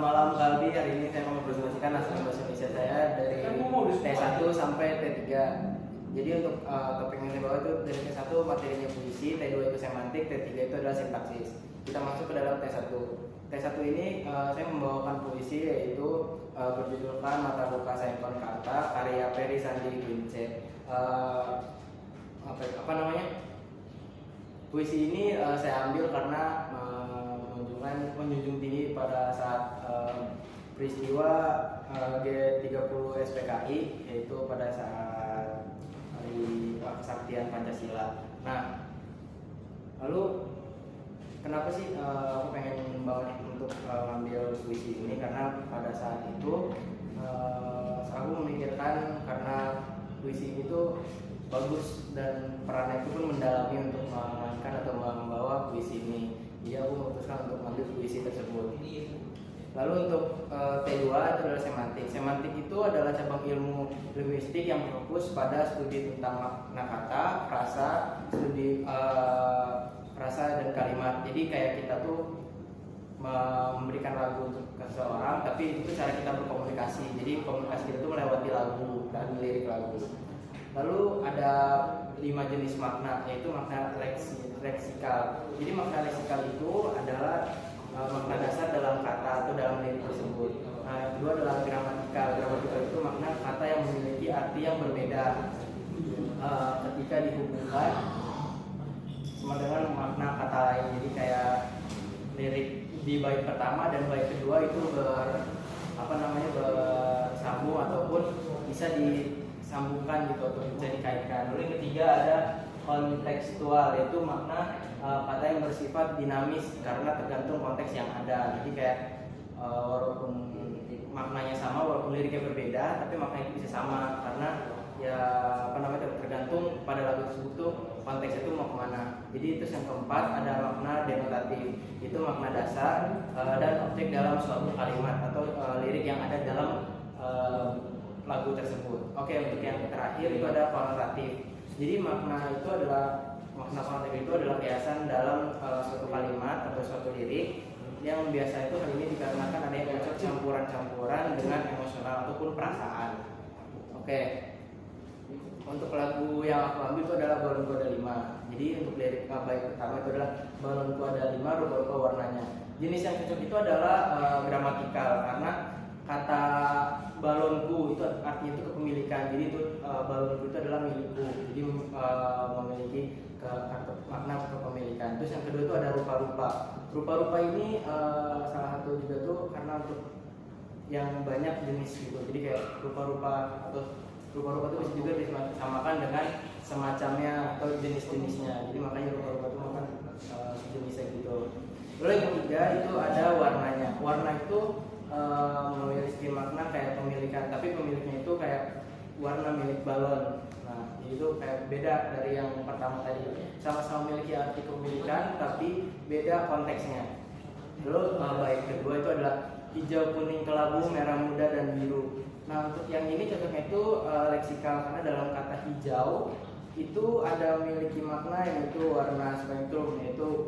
malam Kalbi, hari ini saya mau mempresentasikan naskah bahasa Indonesia saya dari T1 sampai T3. Jadi untuk topik yang saya bawa itu dari T1 materinya puisi, T2 itu semantik, T3 itu adalah sintaksis. Kita masuk ke dalam T1. T1 ini saya membawakan puisi yaitu berjudulkan Mata Buka Sampon Kata karya Ferry Sandi Wince. Puisi ini saya ambil karena menjunjung tinggi pada saat peristiwa G30 SPKI, yaitu pada saat hari kesaktian Pancasila. Nah, lalu kenapa sih aku pengen membawa untuk mengambil puisi ini? Karena pada saat itu aku memikirkan karena puisi itu bagus dan perannya itu pun mendalami untuk memainkan atau membawa puisi ini. Jadi aku memutuskan untuk mengambil puisi tersebut. Lalu untuk T2 itu adalah semantik. Semantik itu adalah cabang ilmu linguistik yang fokus pada studi tentang makna kata, frasa, studi frasa dan kalimat. Jadi kayak kita tuh memberikan lagu untuk seseorang, tapi itu cara kita berkomunikasi. Jadi komunikasi kita tuh melewati lagu dan lirik lagu. Lalu ada 5 jenis makna, yaitu makna leksikal. Jadi makna leksikal itu adalah makna dasar dalam kata atau dalam lirik tersebut. Nah, yang kedua adalah gramatikal. Gramatikal itu makna kata yang memiliki arti yang berbeda ketika dihubungkan sama dengan makna kata lain. Jadi kayak lirik di bait pertama dan bait kedua itu bersambung ataupun bisa disambungkan gitu atau bisa dikaitkan. Lalu yang ketiga ada kontekstual, yaitu makna kata yang bersifat dinamis karena tergantung konteks yang ada. Jadi kayak walaupun maknanya sama, walaupun liriknya berbeda, tapi maknanya itu bisa sama karena tergantung pada lagu tersebut tuh konteks itu mau kemana. Jadi itu yang keempat ada makna denotatif, itu makna dasar dan objek dalam suatu kalimat atau lirik yang ada dalam lagu tersebut. Oke, untuk yang terakhir itu ada konotatif. Jadi makna konotatif itu adalah kiasan dalam suatu kalimat atau suatu lirik yang biasa itu hal ini dikarenakan adanya unsur campuran-campuran dengan emosional ataupun perasaan. Oke. Untuk lagu yang aku ambil itu adalah Balonku Ada 5. Jadi untuk lirik bait pertama itu adalah Balonku Ada 5, rupa-rupa warnanya. Jenis yang cocok itu adalah gramatikal karena kata balonku itu artinya itu kepemilikan. Jadi itu balonku itu adalah milikku. Jadi memiliki makna kepemilikan. Terus yang kedua itu ada rupa-rupa. Rupa-rupa ini salah satu juga tuh karena untuk yang banyak jenis gitu. Jadi kayak rupa-rupa itu bisa juga disamakan dengan semacamnya atau jenis-jenisnya. Jadi makanya rupa-rupa itu makan sejenisnya gitu. Lalu yang ketiga itu ada warnanya. Warna itu memiliki makna kayak pemilikan, tapi pemiliknya itu kayak warna milik balon. Nah, itu kayak beda dari yang pertama tadi. Sama-sama memiliki arti kepemilikan, tapi beda konteksnya. Lalu bait kedua itu adalah hijau, kuning, kelabu, merah muda, dan biru. Nah, untuk yang ini cocoknya itu leksikal karena dalam kata hijau itu ada memiliki makna yaitu warna spektrum, yaitu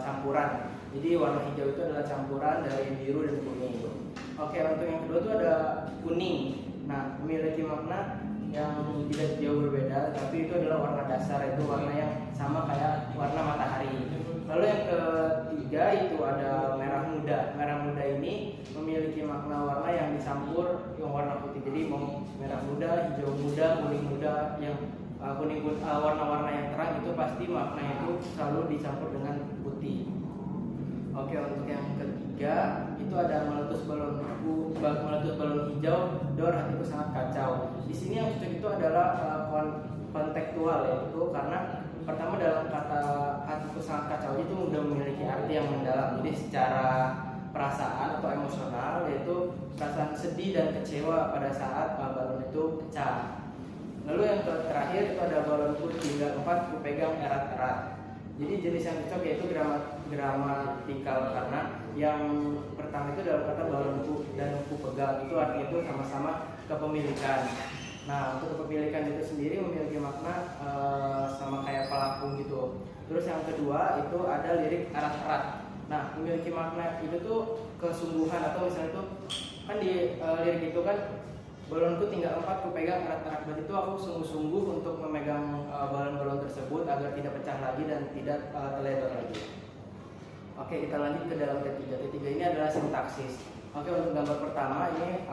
campuran. Jadi warna hijau itu adalah campuran dari biru dan kuning. Oke, untuk yang kedua itu ada kuning. Nah, memiliki makna yang tidak jauh berbeda, tapi itu adalah warna dasar, itu warna yang sama kayak warna matahari. Lalu yang ketiga itu ada merah muda. Merah muda ini memiliki makna warna yang dicampur yang warna putih. Jadi merah muda, hijau muda, kuning muda, yang warna-warna yang terang itu pasti maknanya itu selalu dicampur dengan putih. Oke, untuk yang ketiga itu ada meletus balon hijau, dor hatiku sangat kacau. Di sini yang cocok itu adalah kontekstual, yaitu karena pertama dalam kata hatiku sangat kacau itu sudah memiliki arti yang mendalam. Jadi secara perasaan atau emosional, yaitu perasaan sedih dan kecewa pada saat balon itu pecah. Lalu yang terakhir itu ada balonku tinggal 4 ku pegang erat-erat. Jadi jenis yang cocok yaitu gramatikal karena yang pertama itu dalam kata balonku dan ku pegang itu artinya itu sama-sama kepemilikan. Nah, untuk kepemilikan itu sendiri memiliki makna sama kayak pelaku gitu. Terus yang kedua itu ada lirik erat-erat. Nah, memiliki makna itu tuh kesungguhan, atau misalnya tuh kan di lirik itu kan, balonku tinggal 4, ku pegang erat-erat. Berarti itu aku sungguh-sungguh untuk memegang balon-balon tersebut agar tidak pecah lagi dan tidak terlebar lagi. Oke, kita lanjut ke dalam T3. T3 ini adalah sintaksis. Oke, untuk gambar pertama ini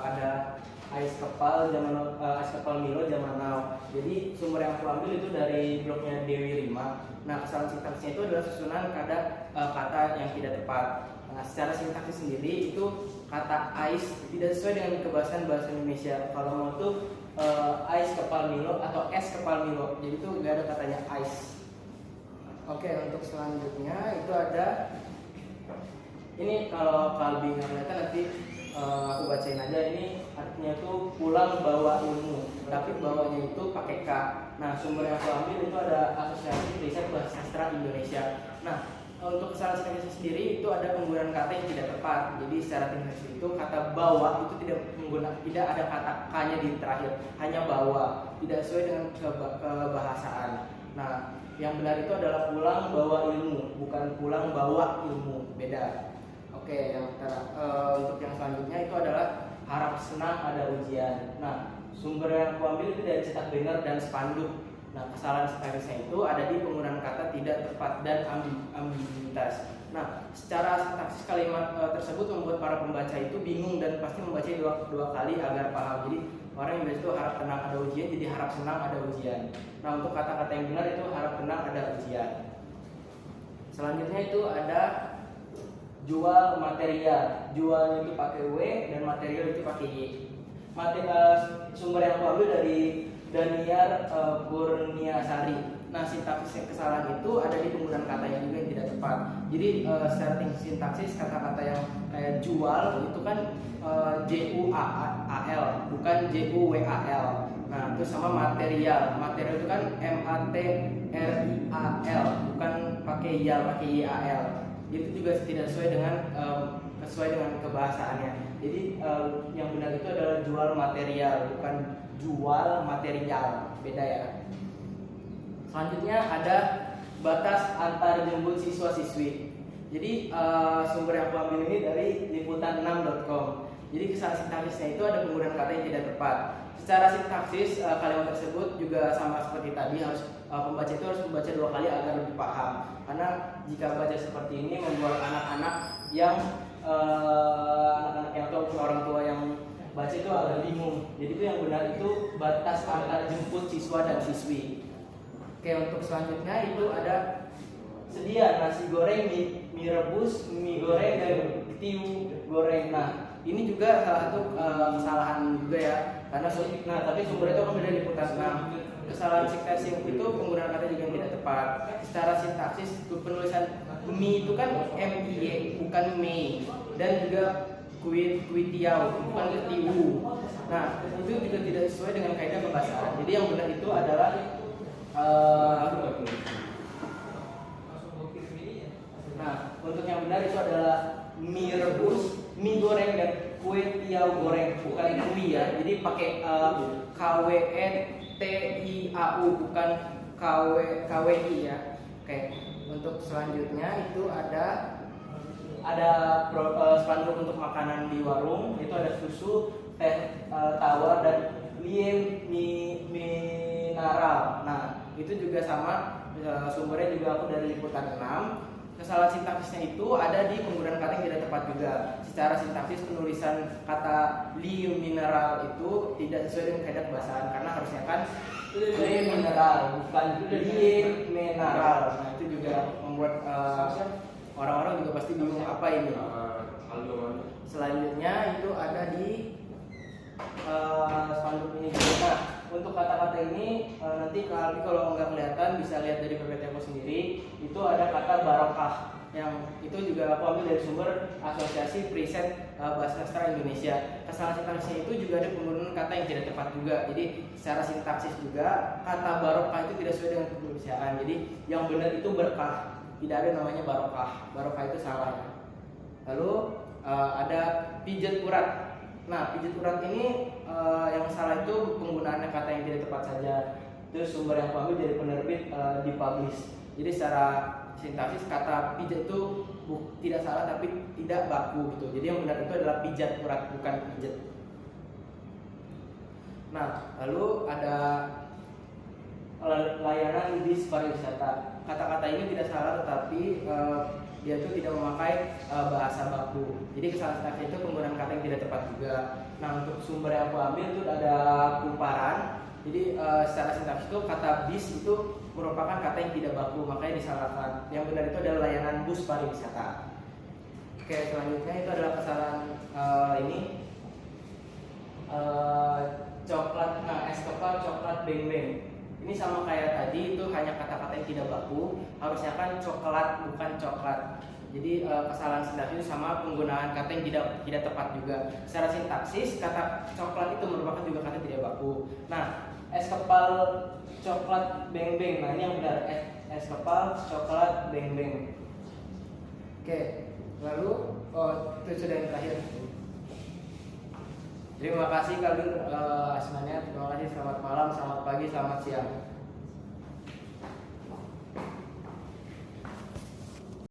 ada ais kepal Milo zaman now. Jadi sumber yang aku ambil itu dari blognya Dewi Rima. Nah, kesalahan sintaksisnya itu adalah susunan kata yang tidak tepat. Nah, secara sintaksis sendiri itu kata ais tidak sesuai dengan kebahasan bahasa Indonesia. Kalau mau tuh ais kepal Milo atau es kepal Milo. Jadi itu nggak ada katanya ais. Oke, untuk selanjutnya itu ada ini, kalau Kalbi nggak kelihatan nanti aku bacain aja. Ini artinya tuh pulang bawa ilmu, tapi bawanya itu pakai K. Nah, sumber yang aku ambil itu ada Asosiasi Riset Bahasa Sastra Indonesia. Nah, untuk kesalahan sintaksis sendiri itu ada penggunaan kata yang tidak tepat. Jadi secara sintaksis itu kata bawa itu tidak ada kata K-nya di terakhir, hanya bawa, tidak sesuai dengan kebahasaan. Nah, yang benar itu adalah pulang bawa ilmu, bukan pulang bawa ilmu, beda. Oke, untuk yang selanjutnya itu adalah harap senang ada ujian. Nah, sumber yang aku ambil itu dari cetak banner dan spanduk. Nah, kesalahan sintaksisnya itu ada di penggunaan kata tidak tepat dan ambiguitas. Nah, secara sintaksis kalimat tersebut membuat para pembaca itu bingung dan pasti membaca dua kali agar paham. Jadi orang yang biasa itu harap tenang ada ujian, jadi harap senang ada ujian. Nah, untuk kata-kata yang benar itu harap tenang ada ujian. Selanjutnya itu ada jual material. Jual itu pakai W dan material itu pakai Y. Sumber yang aku ambil dari Daniar Kurniasari. Nah, sintaksis kesalahan itu ada di penggunaan kata yang juga yang tidak tepat. Jadi secara sintaksis kata-kata yang kayak jual itu kan JUAL bukan JUWAL. Nah, itu sama material. Material itu kan MATRIAL bukan pakai YAL, pakai YAL. Itu juga tidak sesuai dengan kebahasaannya. Jadi yang benar itu adalah jual material, bukan jual material, beda ya. Selanjutnya ada batas antar jemput siswa-siswi. Jadi sumber yang aku ambil ini dari liputan6.com. Jadi kesalahan sintaksisnya itu ada penggunaan kata yang tidak tepat. Secara sintaksis kalimat tersebut juga sama seperti tadi, harus pembaca itu harus membaca dua kali agar lebih paham. Karena jika baca seperti ini membuat anak-anak yang ataupun orang tua yang baca itu agak bingung. Jadi itu yang benar itu batas antar jemput siswa dan siswi. Oke, untuk selanjutnya itu ada sedia nasi goreng, mie rebus, mie goreng dan tiu goreng. Nah, ini juga salah satu kesalahan juga ya. Karena tapi sumber itu kan dari liputan. Nah, kesalahan sintaksis itu penggunaan kata juga yang tidak tepat. Secara sintaksis penulisan mie itu kan MIE bukan mie, dan juga kuitiau bukan tiu. Nah, itu juga tidak sesuai dengan kaidah pembahasan. Jadi yang benar itu adalah nah, untuk yang benar itu adalah mie rebus, mie goreng dan kue tiaw goreng, bukan kue ya. Jadi pakai KWETIAU bukan KWI ya. Oke. Untuk selanjutnya itu ada spanduk untuk makanan di warung. Itu ada susu, teh tawar dan mineral. Nah, itu juga sama, sumbernya juga aku dari liputan 6. Kesalahan sintaksisnya itu ada di penggunaan kata yang tidak tepat juga. Secara sintaksis penulisan kata mineral itu tidak sesuai dengan kaidah kebahasaan, karena harusnya kan mineral bukan mineral. Nah, itu juga membuat orang-orang juga pasti bingung apa ini. Selanjutnya itu ada di spanduk ini juga. Nah, untuk kata-kata ini nanti kalau nggak kelihatan bisa lihat dari PPT aku sendiri. Itu ada kata barokah, yang itu juga aku ambil dari sumber Asosiasi Riset Bahasa Sastra Indonesia. Kesalahan sintaksisnya itu juga ada penggunaan kata yang tidak tepat juga. Jadi secara sintaksis juga kata barokah itu tidak sesuai dengan kebiasaan. Jadi yang benar itu berkah, tidak ada namanya barokah. Barokah itu salah. Lalu ada pijat urat. Nah, pijat urat ini yang salah itu penggunaannya kata yang tidak tepat saja. Itu sumber yang aku ambil dari penerbit dipublish. Jadi secara sintaksis kata pijat itu tidak salah tapi tidak baku gitu. Jadi yang benar itu adalah pijat urat, bukan pijet. Nah, lalu ada layanan bis pariwisata. Kata-kata ini tidak salah, tetapi dia itu tidak memakai bahasa baku. Jadi kesalahan sintaksis itu penggunaan kata yang tidak tepat juga. Nah, untuk sumber yang aku ambil itu ada Kumparan. Jadi secara sintaksis itu kata bis itu merupakan kata yang tidak baku, makanya disalahkan. Yang benar itu adalah layanan bus pariwisata. Oke, selanjutnya itu adalah kesalahan ini coklat, es kepal coklat beng-beng. Ini sama kayak tadi, itu hanya kata-kata yang tidak baku, harusnya kan coklat bukan coklat. Jadi kesalahan sintaksis itu sama penggunaan kata yang tidak tepat juga. Secara sintaksis kata coklat itu merupakan juga kata yang tidak baku. Nah, es kepal coklat beng-beng. Nah, ini yang benar, es kepal coklat beng-beng. Oke, lalu itu sudah yang terakhir. Terima kasih kalian Asmania, terima kasih, selamat malam, selamat pagi, selamat siang.